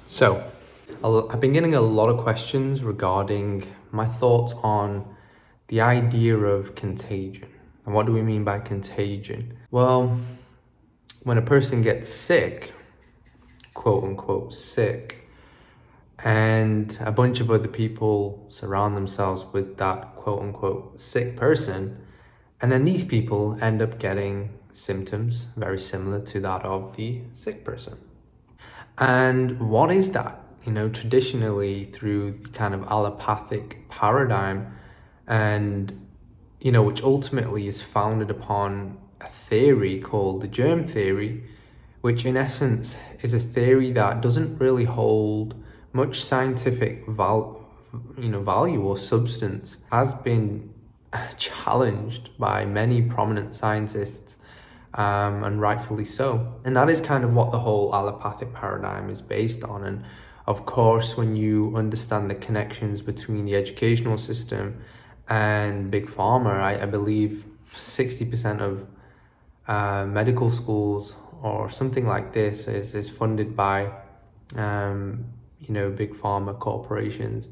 So, I've been getting a lot of questions regarding my thoughts on the idea of contagion. And what do we mean by contagion? Well, when a person gets sick, quote unquote sick, and a bunch of other people surround themselves with that quote unquote sick person, and then these people end up getting symptoms very similar to that of the sick person. And what is that? Traditionally through the kind of allopathic paradigm, and, which ultimately is founded upon a theory called the germ theory, which in essence is a theory that doesn't really hold much scientific value or substance, has been challenged by many prominent scientists, and rightfully so. And that is kind of what the whole allopathic paradigm is based on. And of course, when you understand the connections between the educational system and big pharma, I believe 60% of medical schools or something like this is funded by big pharma corporations.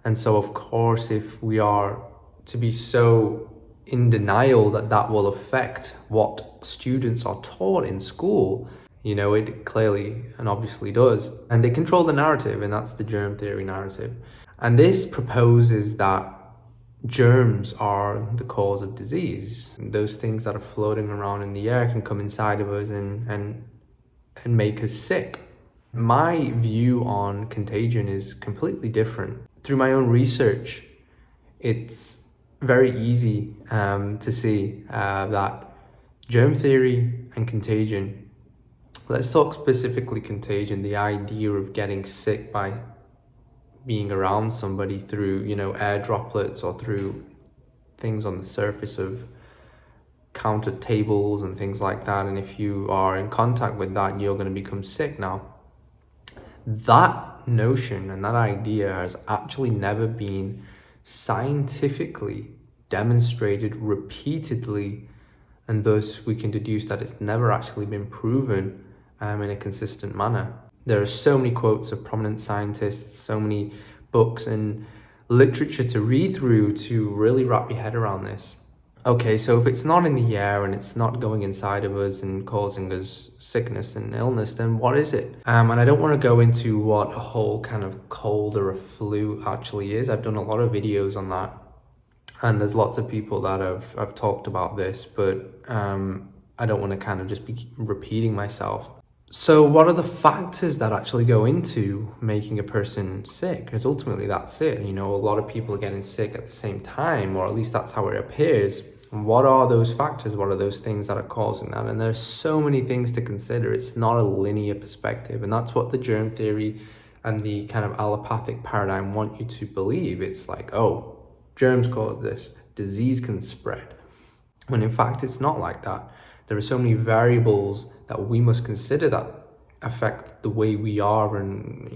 And so of course, if we are to be so in denial that that will affect what students are taught in school, it clearly and obviously does. And they control the narrative, and that's the germ theory narrative. And this proposes that germs are the cause of disease. Those things that are floating around in the air can come inside of us and make us sick. My view on contagion is completely different. Through my own research, it's very easy to see that germ theory and contagion. Let's talk specifically contagion, the idea of getting sick by being around somebody through, air droplets or through things on the surface of counter tables and things like that. And if you are in contact with that, you're going to become sick. Now, that notion and that idea has actually never been scientifically demonstrated repeatedly, and thus we can deduce that it's never actually been proven in a consistent manner. There are so many quotes of prominent scientists, so many books and literature to read through to really wrap your head around this. Okay, so if it's not in the air and it's not going inside of us and causing us sickness and illness, then what is it? And I don't want to go into what a whole kind of cold or a flu actually is. I've done a lot of videos on that, and there's lots of people that have talked about this, but I don't want to kind of just be repeating myself. So what are the factors that actually go into making a person sick? Because ultimately that's it. A lot of people are getting sick at the same time, or at least that's how it appears. And what are those factors? What are those things that are causing that? And there's so many things to consider. It's not a linear perspective. And that's what the germ theory and the kind of allopathic paradigm want you to believe. It's like, oh, germs cause this, disease can spread. When in fact, it's not like that. There are so many variables that we must consider that affect the way we are and,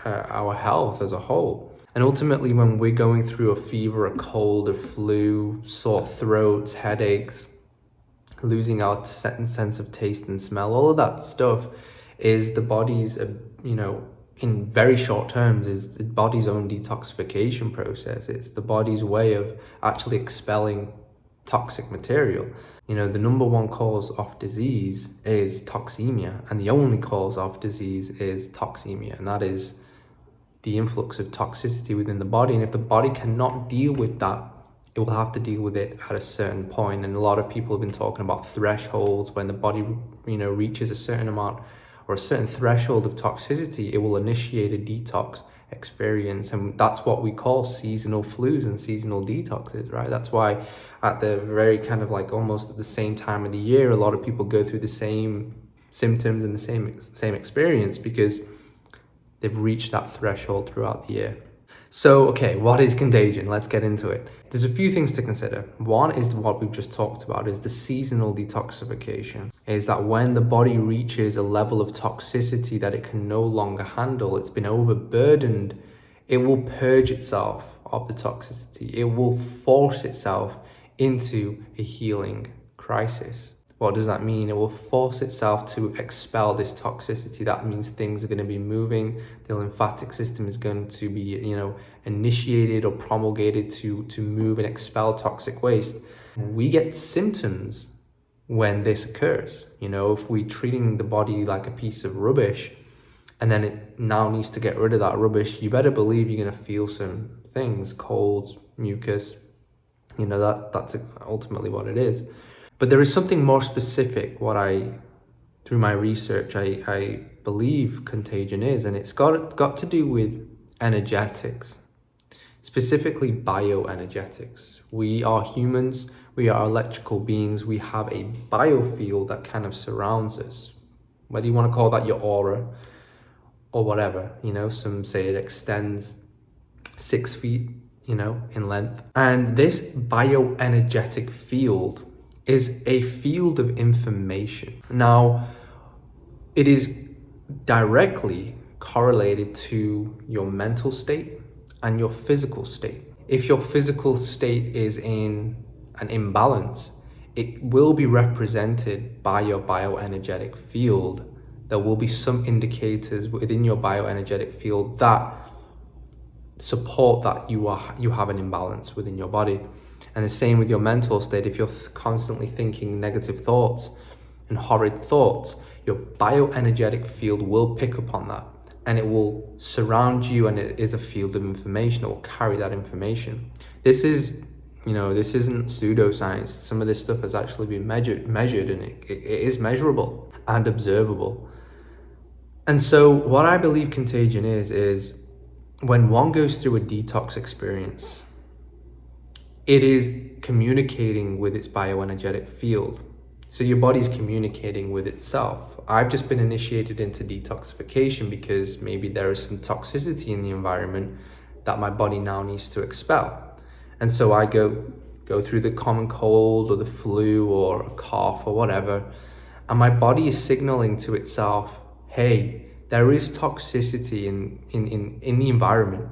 our health as a whole. And ultimately, when we're going through a fever, a cold, a flu, sore throats, headaches, losing our sense of taste and smell, all of that stuff is the body's, in very short terms, is the body's own detoxification process. It's the body's way of actually expelling toxic material. The number one cause of disease is toxemia, and the only cause of disease is toxemia, and that is the influx of toxicity within the body. And if the body cannot deal with that, it will have to deal with it at a certain point. And a lot of people have been talking about thresholds. When the body, reaches a certain amount or a certain threshold of toxicity, it will initiate a detox experience, and that's what we call seasonal flus and seasonal detoxes, right? That's why at the very kind of like almost at the same time of the year, a lot of people go through the same symptoms and the same experience, because they've reached that threshold throughout the year. So, okay, what is contagion? Let's get into it. There's a few things to consider. One is what we've just talked about, is the seasonal detoxification. Is that when the body reaches a level of toxicity that it can no longer handle, it's been overburdened, it will purge itself of the toxicity. It will force itself into a healing crisis. What does that mean? It will force itself to expel this toxicity. That means things are going to be moving. The lymphatic system is going to be, initiated or promulgated to move and expel toxic waste. We get symptoms when this occurs. If we're treating the body like a piece of rubbish and then it now needs to get rid of that rubbish, you better believe you're going to feel some things, colds, mucus. That's ultimately what it is. But there is something more specific, through my research, I believe Contagion is, and it's got to do with energetics, specifically bioenergetics. We are humans, we are electrical beings, we have a biofield that kind of surrounds us. Whether you want to call that your aura or whatever, some say it extends 6 feet, in length. And this bioenergetic field is a field of information. Now, it is directly correlated to your mental state and your physical state. If your physical state is in an imbalance, it will be represented by your bioenergetic field. There will be some indicators within your bioenergetic field that support that you have an imbalance within your body. And the same with your mental state. If you're constantly thinking negative thoughts and horrid thoughts, your bioenergetic field will pick up on that and it will surround you, and it is a field of information. It will carry that information. This isn't pseudoscience. Some of this stuff has actually been measured and it is measurable and observable. And so what I believe Contagion is when one goes through a detox experience, it is communicating with its bioenergetic field. So your body is communicating with itself. I've just been initiated into detoxification because maybe there is some toxicity in the environment that my body now needs to expel. And so I go through the common cold or the flu or a cough or whatever, and my body is signaling to itself, hey, there is toxicity in the environment.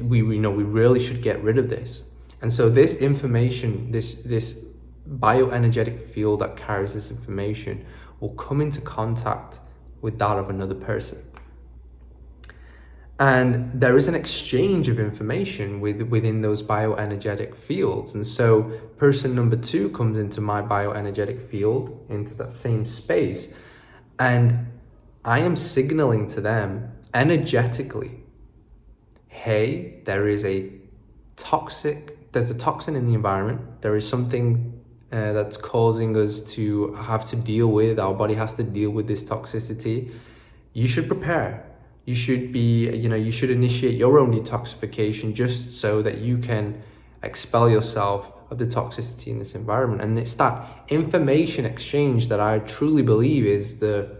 We really should get rid of this. And so this information, this bioenergetic field that carries this information will come into contact with that of another person. And there is an exchange of information within those bioenergetic fields. And so person number 2 comes into my bioenergetic field, into that same space, and I am signaling to them energetically, hey, there's a toxin in the environment. There is something that's causing us to have to deal with, our body has to deal with this toxicity. You should prepare. You should you should initiate your own detoxification just so that you can expel yourself of the toxicity in this environment. And it's that information exchange that I truly believe is the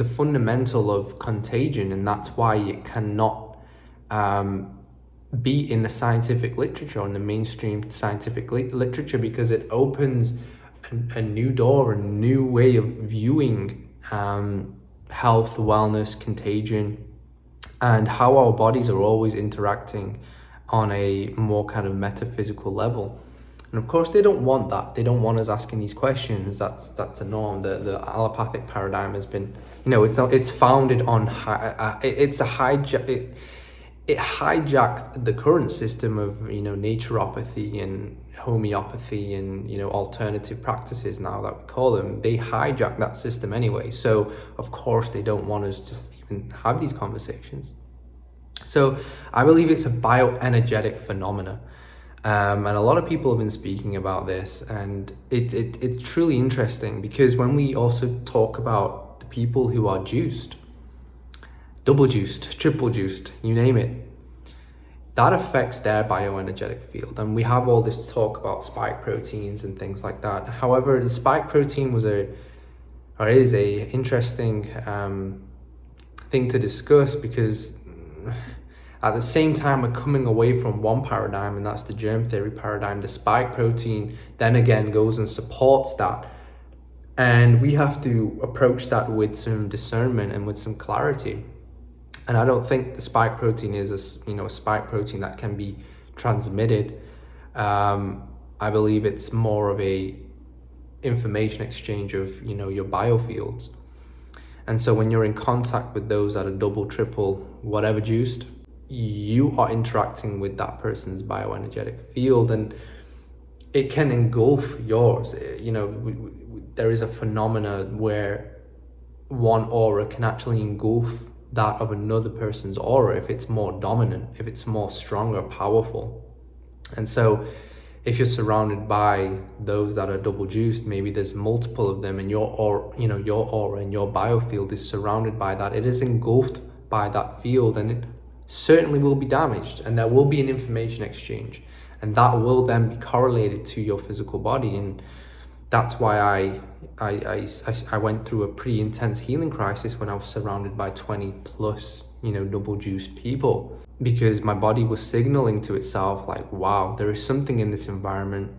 fundamental of Contagion, and that's why it cannot be in the scientific literature, in the mainstream scientific literature, because it opens a new door, a new way of viewing health, wellness, contagion, and how our bodies are always interacting on a more kind of metaphysical level. And of course, they don't want that. They don't want us asking these questions. That's a norm. The allopathic paradigm has been, it's founded on it hijacked the current system of naturopathy and homeopathy and alternative practices now that we call them. They hijack that system anyway. So of course they don't want us to even have these conversations. So I believe it's a bioenergetic phenomena. And a lot of people have been speaking about this, and it's truly interesting because when we also talk about the people who are juiced, double juiced, triple juiced, you name it, that affects their bioenergetic field. And we have all this talk about spike proteins and things like that. However, the spike protein is a interesting thing to discuss, because at the same time we're coming away from one paradigm, and that's the germ theory paradigm. The spike protein then again goes and supports that, and we have to approach that with some discernment and with some clarity. And I don't think the spike protein is a spike protein that can be transmitted. I believe it's more of a information exchange of, you know, your biofields. And so when you're in contact with those that are double, triple, whatever juiced, you are interacting with that person's bioenergetic field, and it can engulf yours. You know, there is a phenomena where one aura can actually engulf that of another person's aura if it's more dominant, if it's more stronger, powerful. And so if you're surrounded by those that are double juiced, maybe there's multiple of them, and your aura, you know, your aura and your biofield is surrounded by that. It is engulfed by that field, and it certainly will be damaged, and there will be an information exchange, and that will then be correlated to your physical body. And that's why I went through a pretty intense healing crisis when I was surrounded by 20 plus, you know, double juiced people, because my body was signaling to itself like, wow, there is something in this environment.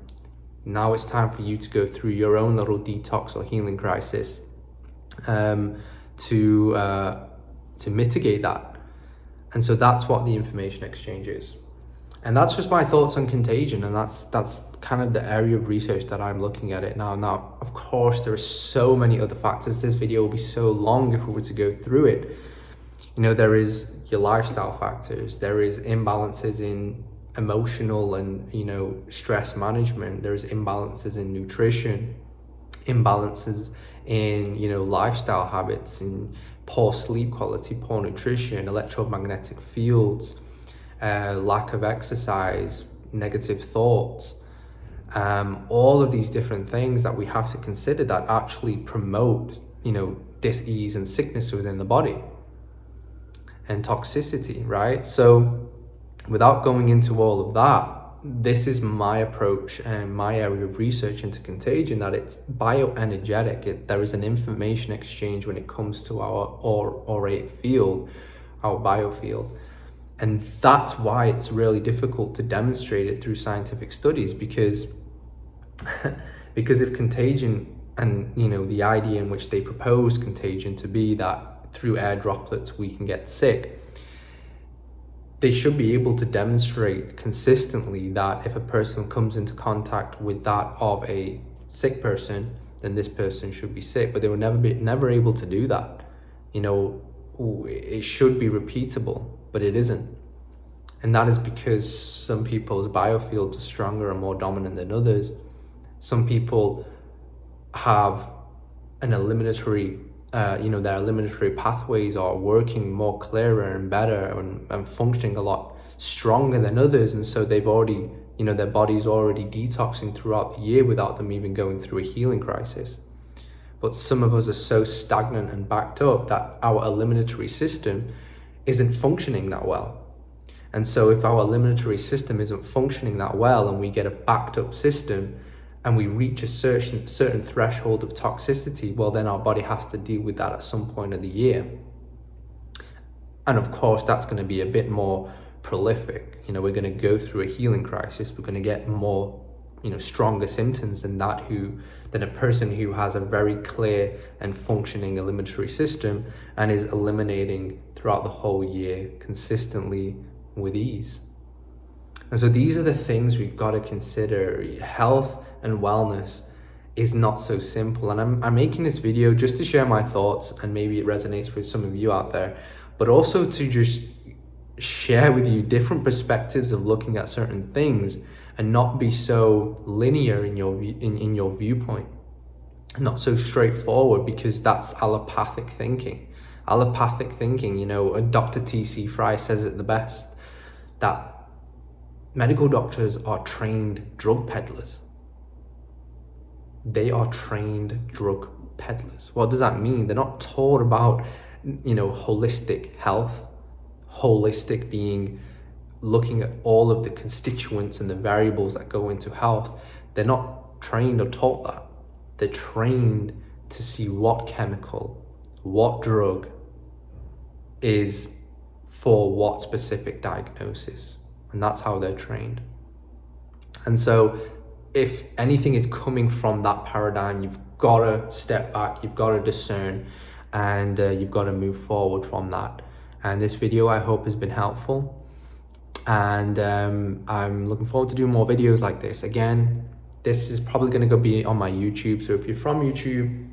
Now it's time for you to go through your own little detox or healing crisis to mitigate that. And so that's what the information exchange is. And that's just my thoughts on Contagion, and that's kind of the area of research that I'm looking at it now. Now, of course, there are so many other factors. This video will be so long if we were to go through it. You know, there is your lifestyle factors, there is imbalances in emotional and, you know, stress management, there's imbalances in nutrition, imbalances in, you know, lifestyle habits, in poor sleep quality, poor nutrition, electromagnetic fields, lack of exercise, negative thoughts, all of these different things that we have to consider that actually promote, you know, dis-ease and sickness within the body and toxicity, right? So without going into all of that, this is my approach and my area of research into Contagion, that it's bioenergetic. There is an information exchange when it comes to our aurate field, our biofield. And that's why it's really difficult to demonstrate it through scientific studies, because if Contagion, and, you know, the idea in which they propose Contagion to be that through air droplets we can get sick, they should be able to demonstrate consistently that if a person comes into contact with that of a sick person, then this person should be sick. But they were never able to do that. You know, it should be repeatable, but it isn't. And that is because some people's biofields are stronger and more dominant than others. Some people have an eliminatory, their eliminatory pathways are working more clearer and better and functioning a lot stronger than others. And so they've already, you know, their body's already detoxing throughout the year without them even going through a healing crisis. But some of us are so stagnant and backed up that our eliminatory system isn't functioning that well. And so if our eliminatory system isn't functioning that well, and we get a backed up system and we reach a certain threshold of toxicity, well, then our body has to deal with that at some point of the year. And of course, that's going to be a bit more prolific. You know, we're going to go through a healing crisis. We're going to get more, you know, stronger symptoms than a person who has a very clear and functioning eliminatory system and is eliminating throughout the whole year consistently with ease. And so these are the things we've got to consider. Health and wellness is not so simple. And I'm making this video just to share my thoughts, and maybe it resonates with some of you out there, but also to just share with you different perspectives of looking at certain things and not be so linear in your viewpoint, not so straightforward, because that's allopathic thinking. You know, Dr. T.C. Fry says it the best, that medical doctors are trained drug peddlers. They are trained drug peddlers. What does that mean? They're not taught about, you know, holistic health. Holistic being looking at all of the constituents and the variables that go into health. They're not trained or taught that. They're trained to see what chemical, what drug is for what specific diagnosis. And that's how they're trained. And so if anything is coming from that paradigm, you've got to step back, you've got to discern, and you've got to move forward from that. And this video, I hope, has been helpful. And I'm looking forward to doing more videos like this. Again, this is probably going to be on my YouTube. So if you're from YouTube,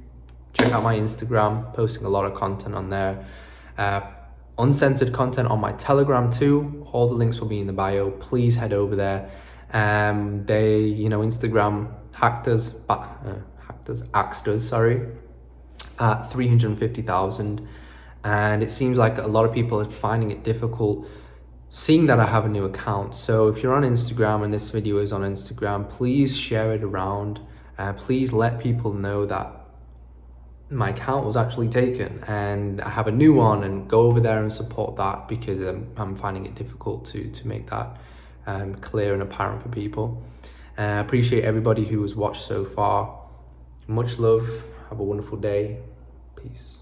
check out my Instagram, posting a lot of content on there. Uncensored content on my Telegram too. All the links will be in the bio. Please head over there. Instagram axed us, sorry, at 350,000. And it seems like a lot of people are finding it difficult seeing that I have a new account. So if you're on Instagram and this video is on Instagram, please share it around. Please let people know that my account was actually taken and I have a new one, and go over there and support that, because I'm finding it difficult to make that clear and apparent for people. Appreciate everybody who has watched so far. Much love. Have a wonderful day. Peace.